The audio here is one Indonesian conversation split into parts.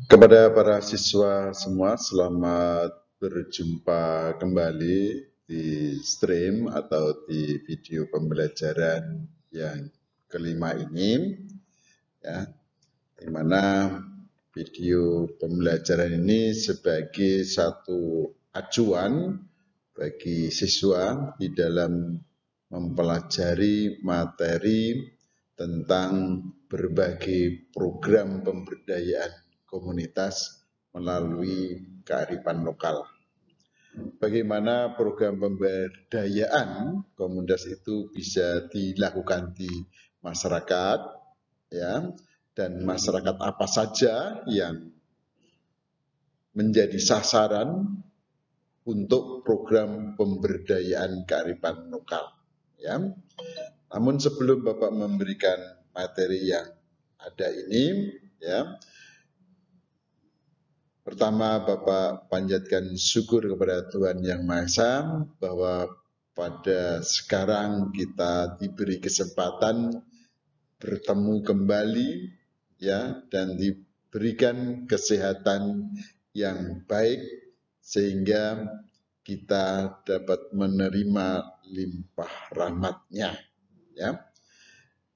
Kepada para siswa semua, selamat berjumpa kembali di stream atau di video pembelajaran yang kelima ini, ya, di mana video pembelajaran ini sebagai satu acuan bagi siswa di dalam mempelajari materi tentang berbagai program pemberdayaan komunitas melalui kearifan lokal. Bagaimana program pemberdayaan komunitas itu bisa dilakukan di masyarakat, ya, dan masyarakat apa saja yang menjadi sasaran untuk program pemberdayaan kearifan lokal, ya. Namun sebelum Bapak memberikan materi yang ada ini, ya, pertama Bapak panjatkan syukur kepada Tuhan Yang Maha Esa bahwa pada sekarang kita diberi kesempatan bertemu kembali, ya, dan diberikan kesehatan yang baik sehingga kita dapat menerima limpah rahmat-Nya, ya.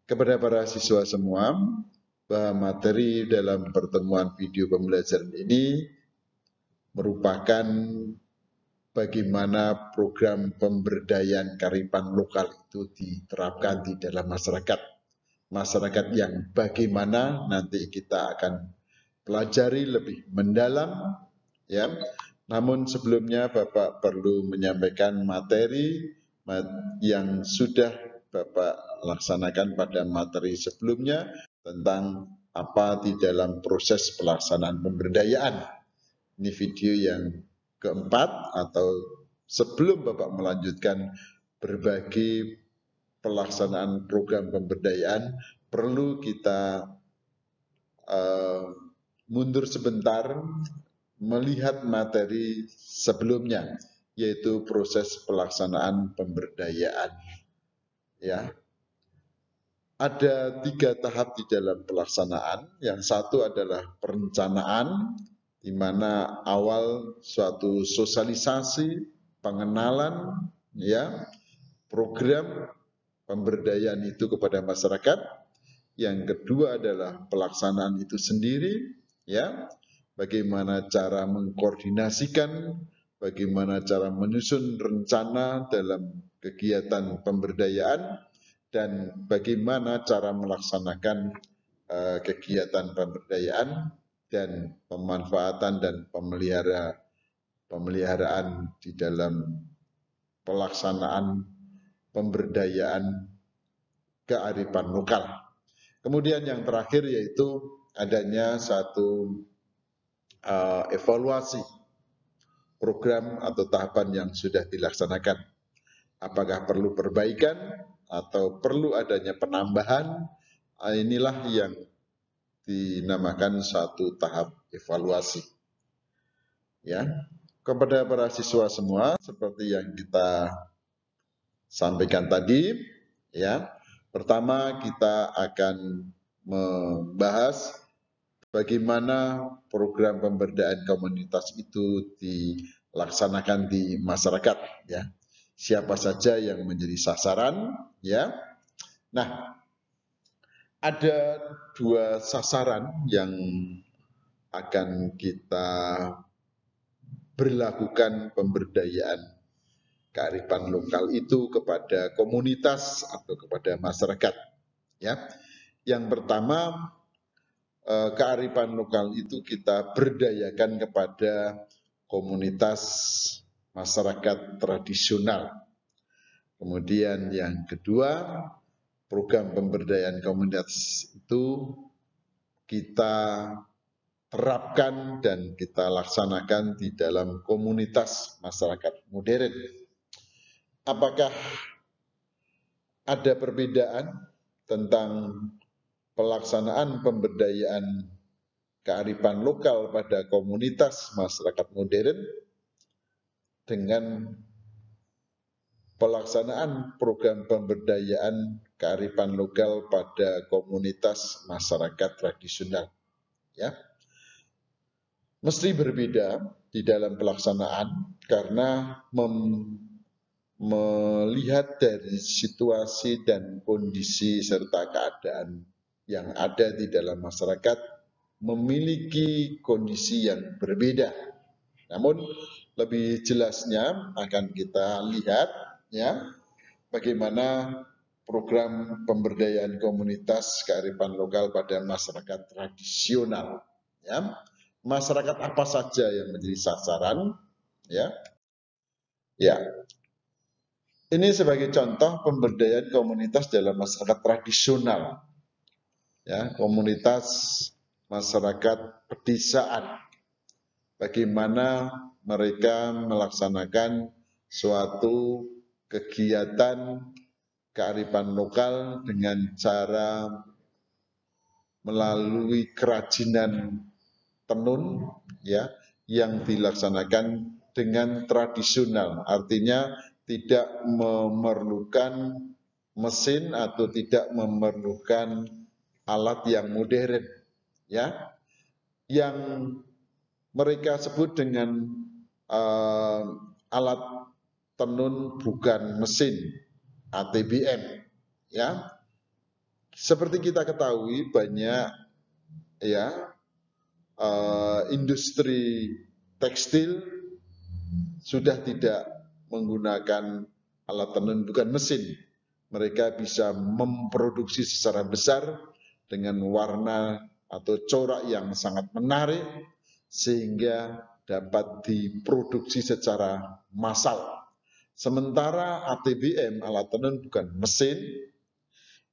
Kepada para siswa semua, bahwa materi dalam pertemuan video pembelajaran ini merupakan bagaimana program pemberdayaan kearifan lokal itu diterapkan di dalam masyarakat. Masyarakat yang bagaimana nanti kita akan pelajari lebih mendalam, ya. Namun sebelumnya Bapak perlu menyampaikan materi yang sudah Bapak laksanakan pada materi sebelumnya tentang apa di dalam proses pelaksanaan pemberdayaan. Ini video yang keempat atau sebelum Bapak melanjutkan berbagai pelaksanaan program pemberdayaan, perlu kita mundur sebentar melihat materi sebelumnya, yaitu proses pelaksanaan pemberdayaan. Ya, ada 3 tahap di dalam pelaksanaan. Yang satu adalah perencanaan, di mana awal suatu sosialisasi, pengenalan, ya, program pemberdayaan itu kepada masyarakat. Yang kedua adalah pelaksanaan itu sendiri, ya, bagaimana cara mengkoordinasikan, bagaimana cara menyusun rencana dalam kegiatan pemberdayaan, dan bagaimana cara melaksanakan kegiatan pemberdayaan dan pemanfaatan dan pemeliharaan di dalam pelaksanaan pemberdayaan kearifan lokal. Kemudian yang terakhir yaitu adanya satu evaluasi program atau tahapan yang sudah dilaksanakan. Apakah perlu perbaikan atau perlu adanya penambahan? Inilah yang dinamakan satu tahap evaluasi. Ya, kepada para siswa semua, seperti yang kita sampaikan tadi, ya, pertama kita akan membahas bagaimana program pemberdayaan komunitas itu dilaksanakan di masyarakat, ya. Siapa saja yang menjadi sasaran, ya. Nah, ada 2 sasaran yang akan kita berlakukan pemberdayaan kearifan lokal itu kepada komunitas atau kepada masyarakat, ya. Yang pertama, kearifan lokal itu kita berdayakan kepada komunitas masyarakat tradisional. Kemudian yang kedua, program pemberdayaan komunitas itu kita terapkan dan kita laksanakan di dalam komunitas masyarakat modern. Apakah ada perbedaan tentang pelaksanaan pemberdayaan kearifan lokal pada komunitas masyarakat modern dengan pelaksanaan program pemberdayaan kearifan lokal pada komunitas masyarakat tradisional, ya. mesti berbeda di dalam pelaksanaan karena melihat dari situasi dan kondisi serta keadaan yang ada di dalam masyarakat memiliki kondisi yang berbeda. Namun lebih jelasnya akan kita lihat ya bagaimana program pemberdayaan komunitas kearifan lokal pada masyarakat tradisional. Ya, masyarakat apa saja yang menjadi sasaran? Ya, ya. Ini sebagai contoh pemberdayaan komunitas dalam masyarakat tradisional. Ya, komunitas masyarakat pedesaan. Bagaimana mereka melaksanakan suatu kegiatan kearifan lokal dengan cara melalui kerajinan tenun ya yang dilaksanakan dengan tradisional, artinya tidak memerlukan mesin atau tidak memerlukan alat yang modern ya yang mereka sebut dengan alat tenun bukan mesin ATBM ya. Seperti kita ketahui banyak ya industri tekstil sudah tidak menggunakan alat tenun bukan mesin. Mereka bisa memproduksi secara besar dengan warna atau corak yang sangat menarik sehingga dapat diproduksi secara massal. Sementara ATBM, alat tenun bukan mesin,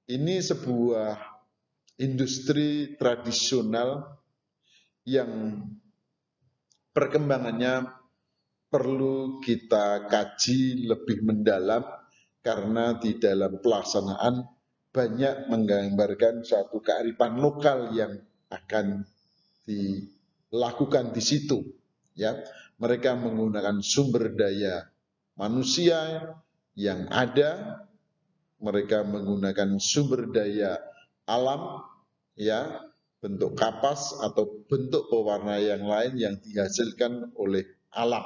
ini sebuah industri tradisional yang perkembangannya perlu kita kaji lebih mendalam karena di dalam pelaksanaan banyak menggambarkan suatu kearifan lokal yang akan dilakukan di situ. Ya, mereka menggunakan sumber daya manusia yang ada, mereka menggunakan sumber daya alam, ya, bentuk kapas atau bentuk pewarna yang lain yang dihasilkan oleh alam.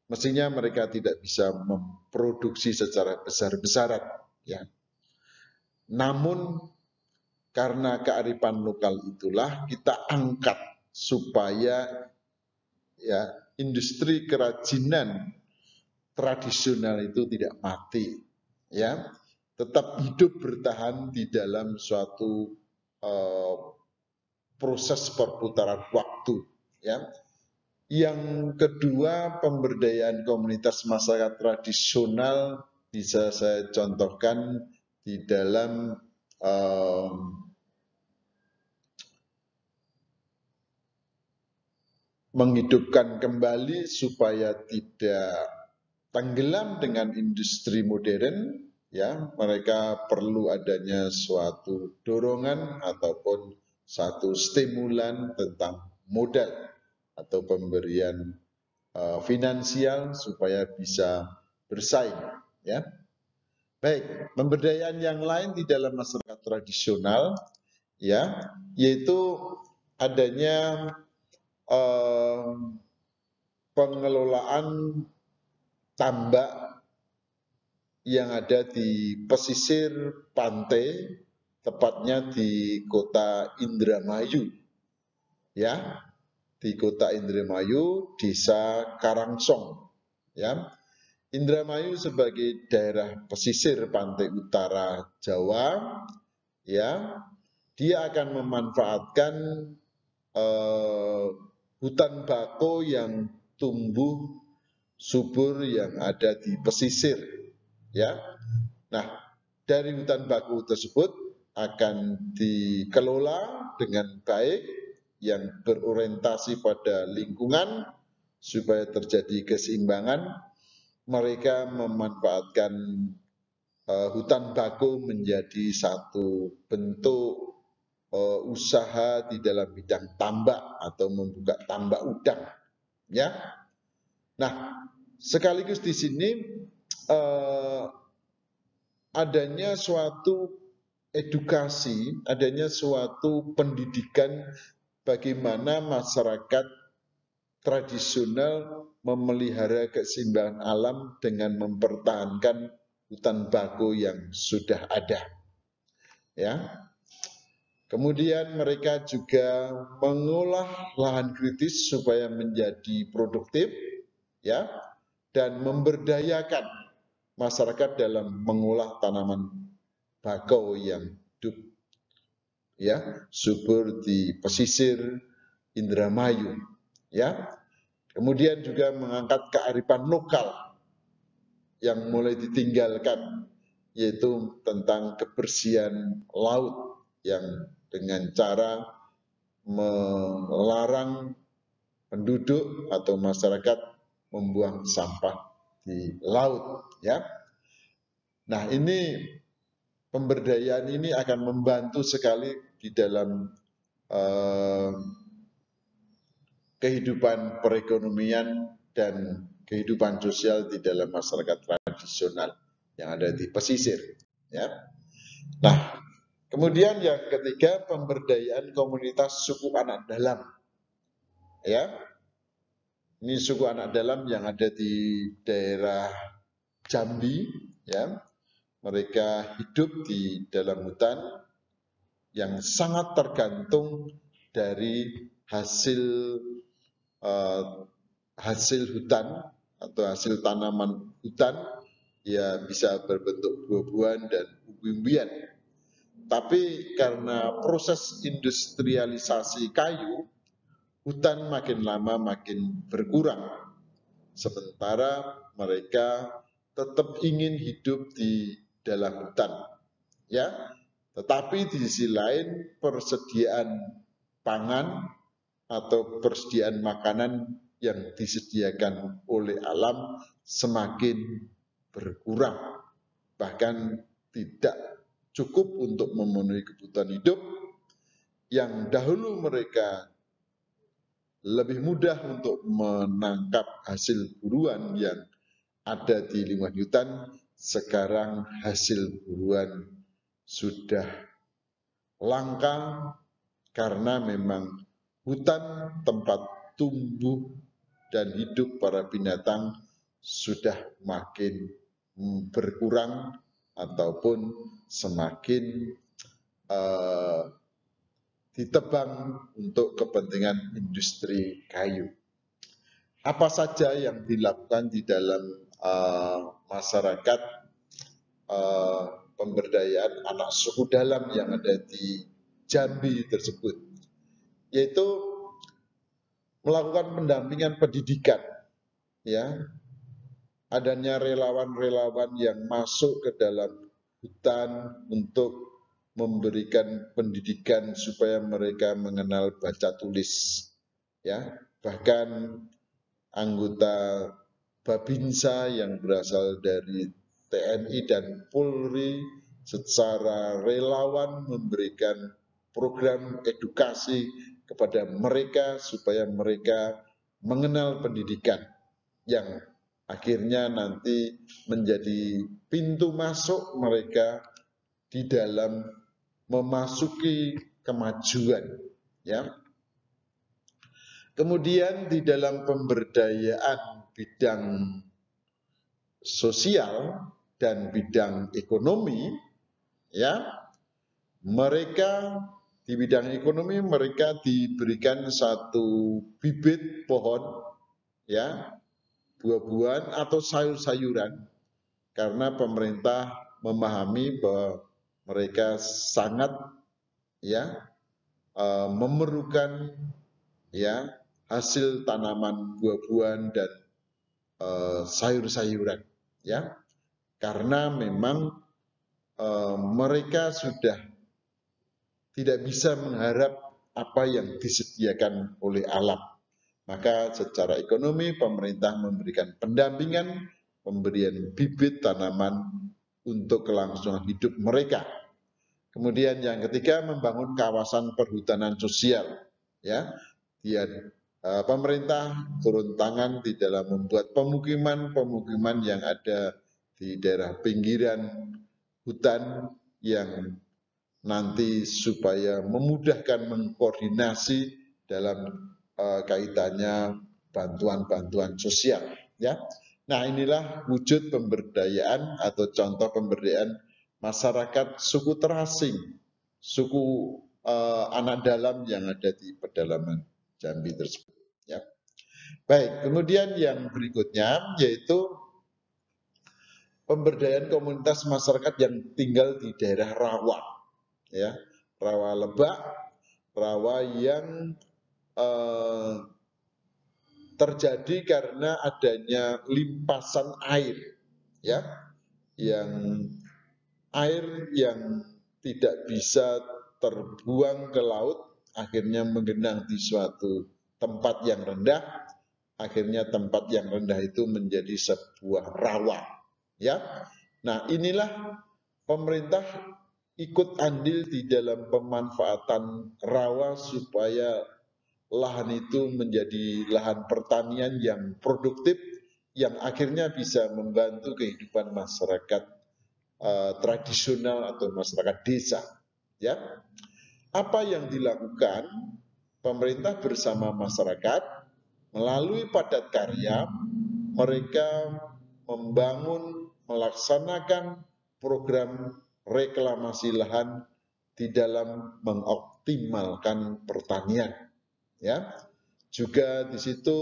Mestinya mereka tidak bisa memproduksi secara besar-besaran, ya. Namun karena kearifan lokal itulah kita angkat supaya ya industri kerajinan tradisional itu tidak mati, ya, tetap hidup bertahan di dalam suatu proses perputaran waktu, ya. Yang kedua, pemberdayaan komunitas masyarakat tradisional bisa saya contohkan di dalam menghidupkan kembali supaya tidak tenggelam dengan industri modern, ya, mereka perlu adanya suatu dorongan ataupun satu stimulan tentang modal atau pemberian finansial supaya bisa bersaing, ya. Baik, pemberdayaan yang lain di dalam masyarakat tradisional, ya, yaitu adanya pengelolaan tambak yang ada di pesisir pantai, tepatnya di kota Indramayu, ya, di kota Indramayu, desa Karangsong, ya. Indramayu sebagai daerah pesisir pantai utara Jawa, ya, dia akan memanfaatkan hutan bako yang tumbuh subur yang ada di pesisir, ya. Nah, dari hutan bako tersebut akan dikelola dengan baik yang berorientasi pada lingkungan supaya terjadi keseimbangan. Mereka memanfaatkan hutan bako menjadi satu bentuk usaha di dalam bidang tambak atau membuka tambak udang, ya. Nah, sekaligus di sini adanya suatu edukasi, adanya suatu pendidikan bagaimana masyarakat tradisional memelihara keseimbangan alam dengan mempertahankan hutan bako yang sudah ada. Ya. Kemudian mereka juga mengolah lahan kritis supaya menjadi produktif, ya, dan memberdayakan masyarakat dalam mengolah tanaman bakau yang hidup, ya, subur di pesisir Indramayu, ya. Kemudian juga mengangkat kearifan lokal yang mulai ditinggalkan, yaitu tentang kebersihan laut yang dengan cara melarang penduduk atau masyarakat membuang sampah di laut, ya. Nah, ini pemberdayaan ini akan membantu sekali di dalam kehidupan perekonomian dan kehidupan sosial di dalam masyarakat tradisional yang ada di pesisir, ya. Nah, kemudian yang ketiga, pemberdayaan komunitas suku anak dalam, ya. Ini suku anak dalam yang ada di daerah Jambi, ya. Mereka hidup di dalam hutan yang sangat tergantung dari hasil hutan atau hasil tanaman hutan, ya, bisa berbentuk buah-buahan dan umbi-umbian. Tapi karena proses industrialisasi kayu, hutan makin lama makin berkurang. Sementara mereka tetap ingin hidup di dalam hutan, ya. Tetapi di sisi lain persediaan pangan atau persediaan makanan yang disediakan oleh alam semakin berkurang, bahkan tidak cukup untuk memenuhi kebutuhan hidup. Yang dahulu mereka lebih mudah untuk menangkap hasil buruan yang ada di lingkungan hutan, sekarang hasil buruan sudah langka karena memang hutan tempat tumbuh dan hidup para binatang sudah makin berkurang ataupun semakin ditebang untuk kepentingan industri kayu. Apa saja yang dilakukan di dalam masyarakat pemberdayaan anak suku dalam yang ada di Jambi tersebut, yaitu melakukan pendampingan pendidikan, ya. Adanya relawan-relawan yang masuk ke dalam hutan untuk memberikan pendidikan supaya mereka mengenal baca tulis, ya. Bahkan anggota Babinsa yang berasal dari TNI dan Polri secara relawan memberikan program edukasi kepada mereka supaya mereka mengenal pendidikan yang akhirnya nanti menjadi pintu masuk mereka di dalam memasuki kemajuan, ya. Kemudian di dalam pemberdayaan bidang sosial dan bidang ekonomi, ya, mereka di bidang ekonomi mereka diberikan satu bibit pohon, ya, buah-buahan atau sayur-sayuran, karena pemerintah memahami bahwa mereka sangat, ya, memerlukan, ya, hasil tanaman buah-buahan dan sayur-sayuran, ya, karena memang mereka sudah tidak bisa mengharap apa yang disediakan oleh alam. Maka secara ekonomi pemerintah memberikan pendampingan, pemberian bibit tanaman untuk kelangsungan hidup mereka. Kemudian yang ketiga, membangun kawasan perhutanan sosial, ya. Pemerintah turun tangan di dalam membuat pemukiman yang ada di daerah pinggiran hutan yang nanti supaya memudahkan mengkoordinasi dalam kaitannya bantuan-bantuan sosial, ya. Nah, inilah wujud pemberdayaan atau contoh pemberdayaan masyarakat suku terasing, suku anak dalam yang ada di pedalaman Jambi tersebut, ya. Baik, kemudian yang berikutnya yaitu pemberdayaan komunitas masyarakat yang tinggal di daerah rawa, ya, rawa lebak, rawa yang terjadi karena adanya limpasan air, ya, yang air yang tidak bisa terbuang ke laut, akhirnya menggenang di suatu tempat yang rendah, akhirnya tempat yang rendah itu menjadi sebuah rawa, ya. Nah, inilah pemerintah ikut andil di dalam pemanfaatan rawa supaya lahan itu menjadi lahan pertanian yang produktif, yang akhirnya bisa membantu kehidupan masyarakat tradisional atau masyarakat desa, ya. Apa yang dilakukan pemerintah bersama masyarakat melalui padat karya, mereka membangun, melaksanakan program reklamasi lahan di dalam mengoptimalkan pertanian, ya. Juga di situ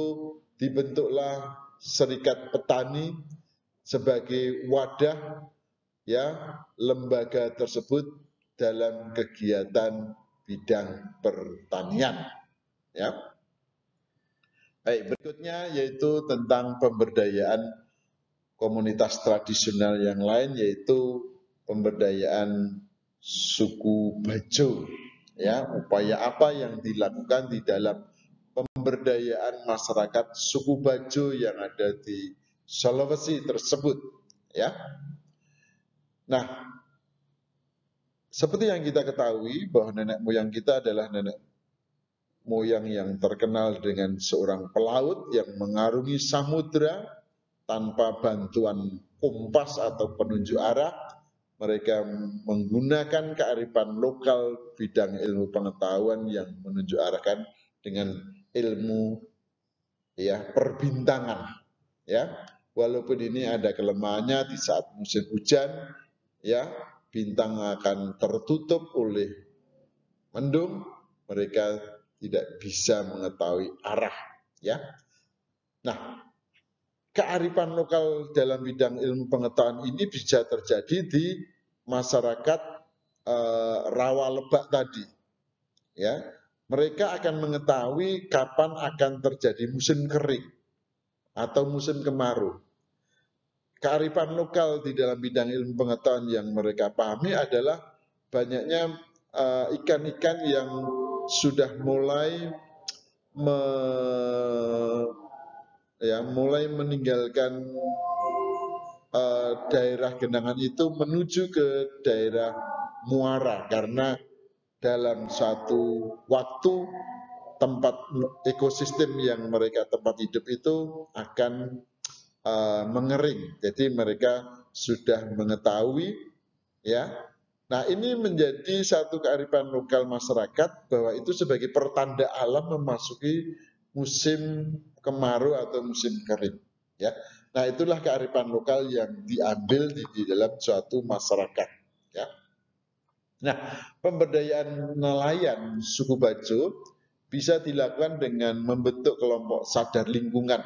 dibentuklah serikat petani sebagai wadah, ya, lembaga tersebut dalam kegiatan bidang pertanian, ya. Baik, berikutnya yaitu tentang pemberdayaan komunitas tradisional yang lain, yaitu pemberdayaan suku Bajo, ya. Upaya apa yang dilakukan di dalam pemberdayaan masyarakat suku Bajo yang ada di Sulawesi tersebut, ya. Nah, seperti yang kita ketahui bahwa nenek moyang kita adalah nenek moyang yang terkenal dengan seorang pelaut yang mengarungi samudra tanpa bantuan kompas atau penunjuk arah. Mereka menggunakan kearifan lokal bidang ilmu pengetahuan yang menunjuk arahkan dengan ilmu, ya, perbintangan, ya. Walaupun ini ada kelemahannya di saat musim hujan, ya, bintang akan tertutup oleh mendung, mereka tidak bisa mengetahui arah, ya. Nah, kearifan lokal dalam bidang ilmu pengetahuan ini bisa terjadi di masyarakat rawa lebak tadi, ya. Mereka akan mengetahui kapan akan terjadi musim kering atau musim kemarau. Kearifan lokal di dalam bidang ilmu pengetahuan yang mereka pahami adalah banyaknya ikan-ikan yang sudah mulai mulai meninggalkan daerah genangan itu menuju ke daerah muara, karena dalam suatu waktu tempat ekosistem yang mereka tempat hidup itu akan mengering. Jadi mereka sudah mengetahui, ya. Nah, ini menjadi satu kearifan lokal masyarakat bahwa itu sebagai pertanda alam memasuki musim kemarau atau musim kering, ya. Nah, itulah kearifan lokal yang diambil di dalam suatu masyarakat, ya. Nah, pemberdayaan nelayan suku Bajo bisa dilakukan dengan membentuk kelompok sadar lingkungan,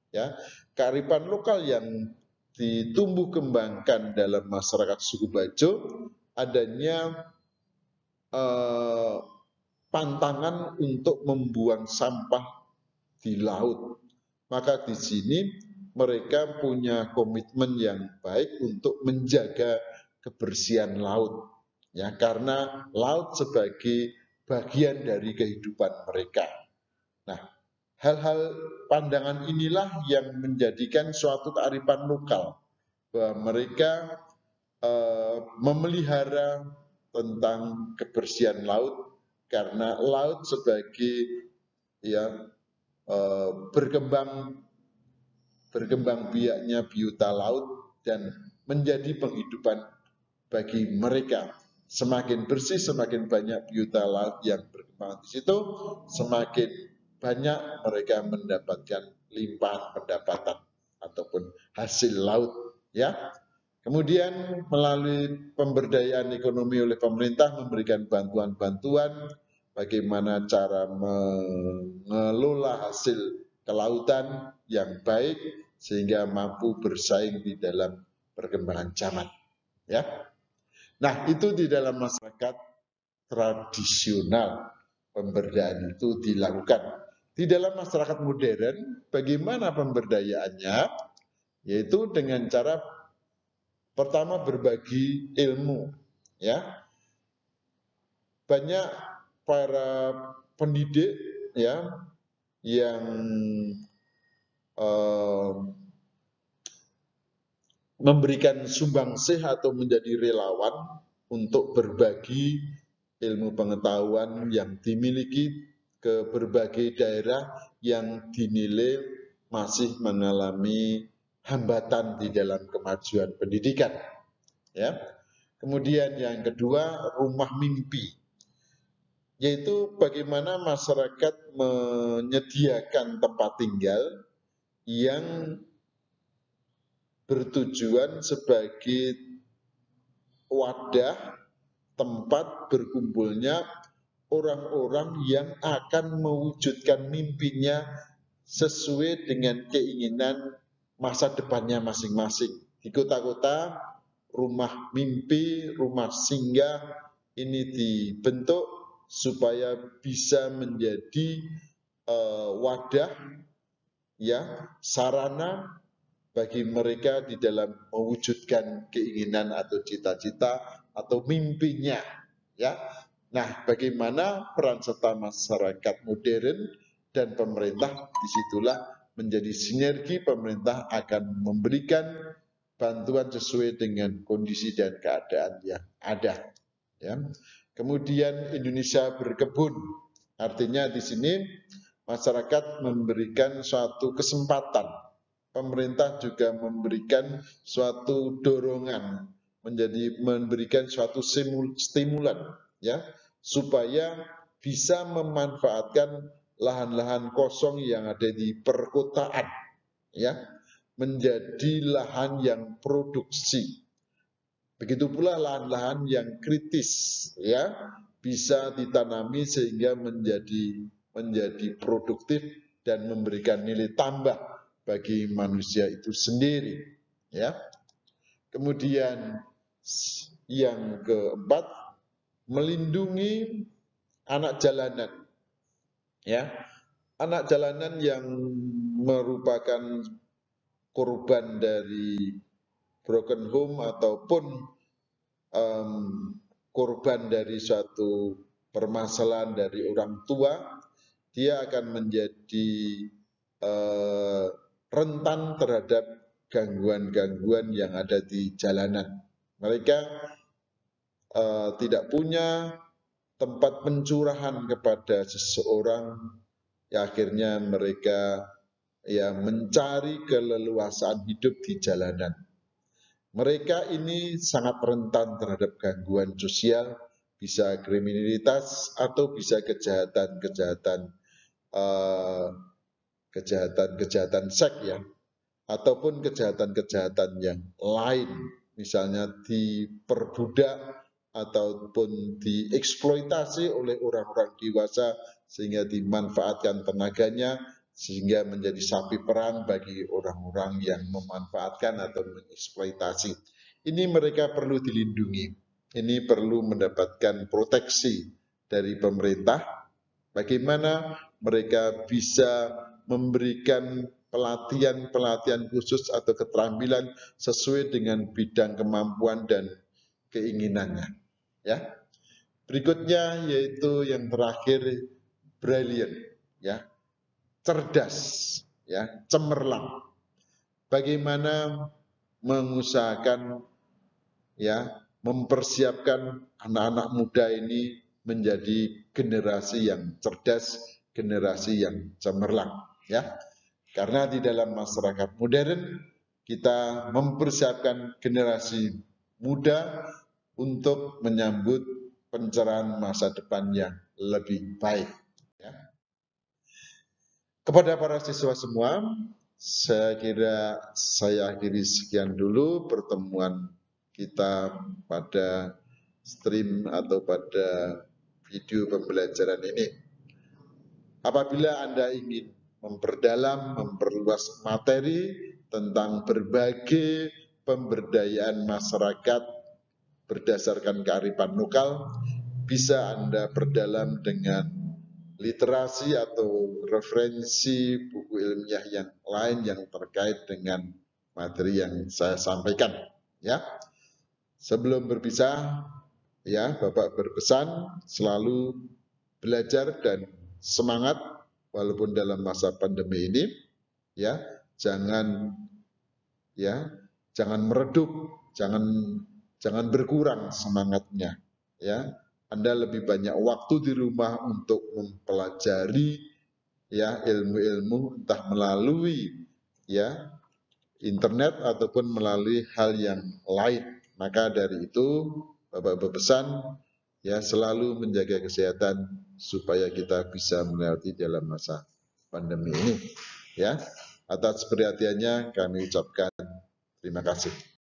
ya. Kearifan lokal yang ditumbuh kembangkan dalam masyarakat suku Bajo adanya pantangan untuk membuang sampah di laut. Maka di sini mereka punya komitmen yang baik untuk menjaga kebersihan laut, ya, karena laut sebagai bagian dari kehidupan mereka. Nah, hal-hal pandangan inilah yang menjadikan suatu kearifan lokal bahwa mereka memelihara tentang kebersihan laut, karena laut sebagai, ya, berkembang biaknya biota laut dan menjadi penghidupan bagi mereka. Semakin bersih, semakin banyak biota laut yang berkembang di situ, semakin banyak mereka mendapatkan limpahan pendapatan ataupun hasil laut, ya. Kemudian melalui pemberdayaan ekonomi oleh pemerintah memberikan bantuan-bantuan bagaimana cara mengelola hasil kelautan yang baik sehingga mampu bersaing di dalam perkembangan zaman, ya. Nah, itu di dalam masyarakat tradisional pemberdayaan itu dilakukan. Di dalam masyarakat modern, bagaimana pemberdayaannya? Yaitu dengan cara pertama berbagi ilmu, ya. Banyak para pendidik, ya, yang memberikan sumbangsih atau menjadi relawan untuk berbagi ilmu pengetahuan yang dimiliki ke berbagai daerah yang dinilai masih mengalami hambatan di dalam kemajuan pendidikan, ya. Kemudian yang kedua, rumah mimpi, yaitu bagaimana masyarakat menyediakan tempat tinggal yang bertujuan sebagai wadah tempat berkumpulnya orang-orang yang akan mewujudkan mimpinya sesuai dengan keinginan masa depannya masing-masing. Di kota-kota, rumah mimpi, rumah singgah ini dibentuk supaya bisa menjadi wadah, ya, sarana bagi mereka di dalam mewujudkan keinginan atau cita-cita atau mimpinya, ya. Nah, bagaimana peran serta masyarakat modern dan pemerintah, disitulah menjadi sinergi. Pemerintah akan memberikan bantuan sesuai dengan kondisi dan keadaan yang ada, ya. Kemudian Indonesia berkebun, artinya di sini masyarakat memberikan suatu kesempatan, pemerintah juga memberikan suatu dorongan, memberikan suatu stimulan, ya, supaya bisa memanfaatkan lahan-lahan kosong yang ada di perkotaan, ya, menjadi lahan yang produksi. Begitu pula lahan-lahan yang kritis, ya, bisa ditanami sehingga menjadi produktif dan memberikan nilai tambah bagi manusia itu sendiri, ya. Kemudian yang keempat, melindungi anak jalanan, ya. Anak jalanan yang merupakan korban dari broken home ataupun korban dari suatu permasalahan dari orang tua, dia akan menjadi rentan terhadap gangguan-gangguan yang ada di jalanan. Mereka tidak punya tempat pencurahan kepada seseorang, ya, akhirnya mereka, ya, mencari keleluasaan hidup di jalanan. Mereka ini sangat rentan terhadap gangguan sosial, bisa kriminalitas atau bisa kejahatan seks, ya, ataupun kejahatan-kejahatan yang lain, misalnya diperbudak ataupun dieksploitasi oleh orang-orang dewasa sehingga dimanfaatkan tenaganya sehingga menjadi sapi perah bagi orang-orang yang memanfaatkan atau mengeksploitasi. Ini mereka perlu dilindungi, ini perlu mendapatkan proteksi dari pemerintah. Bagaimana mereka bisa memberikan pelatihan khusus atau keterampilan sesuai dengan bidang kemampuan dan keinginannya, ya. Berikutnya yaitu yang terakhir, brilliant, ya, cerdas, ya, cemerlang. Bagaimana mengusahakan, ya, mempersiapkan anak-anak muda ini menjadi generasi yang cerdas, generasi yang cemerlang, ya. Karena di dalam masyarakat modern kita mempersiapkan generasi muda untuk menyambut pencerahan masa depan yang lebih baik, ya. Kepada para siswa semua, saya kira saya akhiri sekian dulu pertemuan kita pada stream atau pada video pembelajaran ini. Apabila Anda ingin memperdalam, memperluas materi tentang berbagai pemberdayaan masyarakat berdasarkan kearifan lokal, bisa Anda perdalam dengan literasi atau referensi buku ilmiah yang lain yang terkait dengan materi yang saya sampaikan. Ya, sebelum berpisah, ya Bapak berpesan selalu belajar dan semangat walaupun dalam masa pandemi ini. Ya, jangan meredup, jangan berkurang semangatnya. Ya, Anda lebih banyak waktu di rumah untuk mempelajari ya ilmu-ilmu entah melalui ya internet ataupun melalui hal yang lain. Maka dari itu Bapak berpesan ya selalu menjaga kesehatan supaya kita bisa melewati dalam masa pandemi ini. Ya, atas perhatiannya kami ucapkan terima kasih.